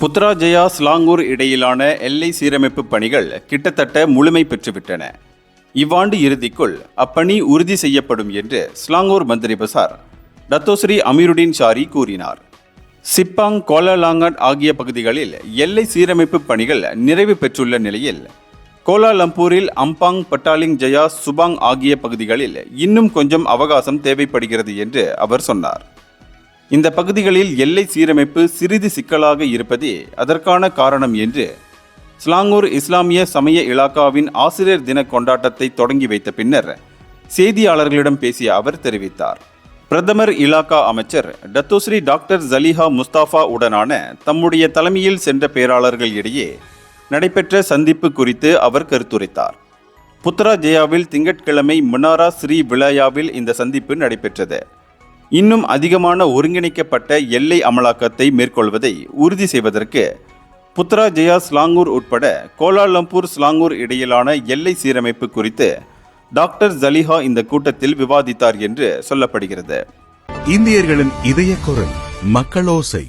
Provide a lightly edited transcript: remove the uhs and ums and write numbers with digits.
புத்ராஜயா ஸ்லாங்கூர் இடையிலான எல்லை சீரமைப்பு பணிகள் கிட்டத்தட்ட முழுமை பெற்றுவிட்டன. இவ்வாண்டு இறுதிக்குள் அப்பணி உறுதி செய்யப்படும் என்று ஸ்லாங்கூர் மந்திரி பசார் டத்தோஸ்ரீ அமீருடீன் ஷாரி கூறினார். சிப்பாங், கோலாலாங்கட் ஆகிய பகுதிகளில் எல்லை சீரமைப்பு பணிகள் நிறைவு பெற்றுள்ள நிலையில் கோலாலம்பூரில் அம்பாங், பட்டாலிங் ஜயா, சுபாங் ஆகிய பகுதிகளில் இன்னும் கொஞ்சம் அவகாசம் தேவைப்படுகிறது என்று அவர் சொன்னார். இந்த பகுதிகளில் எல்லை சீரமைப்பு சிறிது சிக்கலாக இருப்பதே அதற்கான காரணம் என்று ஸ்லாங்கூர் இஸ்லாமிய சமய இலாக்காவின் ஆசிரியர் தின கொண்டாட்டத்தை தொடங்கி வைத்த பின்னர் செய்தியாளர்களிடம் பேசிய அவர் தெரிவித்தார். பிரதமர் இலாக்கா அமைச்சர் டத்தோஸ்ரீ டாக்டர் ஜலீஹா முஸ்தாஃபா உடனான தம்முடைய தலைமையில் சென்ற பேராளர்கள் இடையே நடைபெற்ற சந்திப்பு குறித்து அவர் கருத்துரைத்தார். புத்ராஜயாவில் திங்கட்கிழமை முனாரா ஸ்ரீ விலாயாவில் இந்த சந்திப்பு நடைபெற்றது. இன்னும் அதிகமான ஒருங்கிணைக்கப்பட்ட எல்லை அமலாக்கத்தை மேற்கொள்வதை உறுதி செய்வதற்கு புத்ராஜயா ஸ்லாங்கூர் உட்பட கோலாலம்பூர் ஸ்லாங்கூர் இடையிலான எல்லை சீரமைப்பு குறித்து டாக்டர் ஜலீஹா இந்த கூட்டத்தில் விவாதித்தார் என்று சொல்லப்படுகிறது. இந்தியர்களின் இதய குரல் மக்களோசை.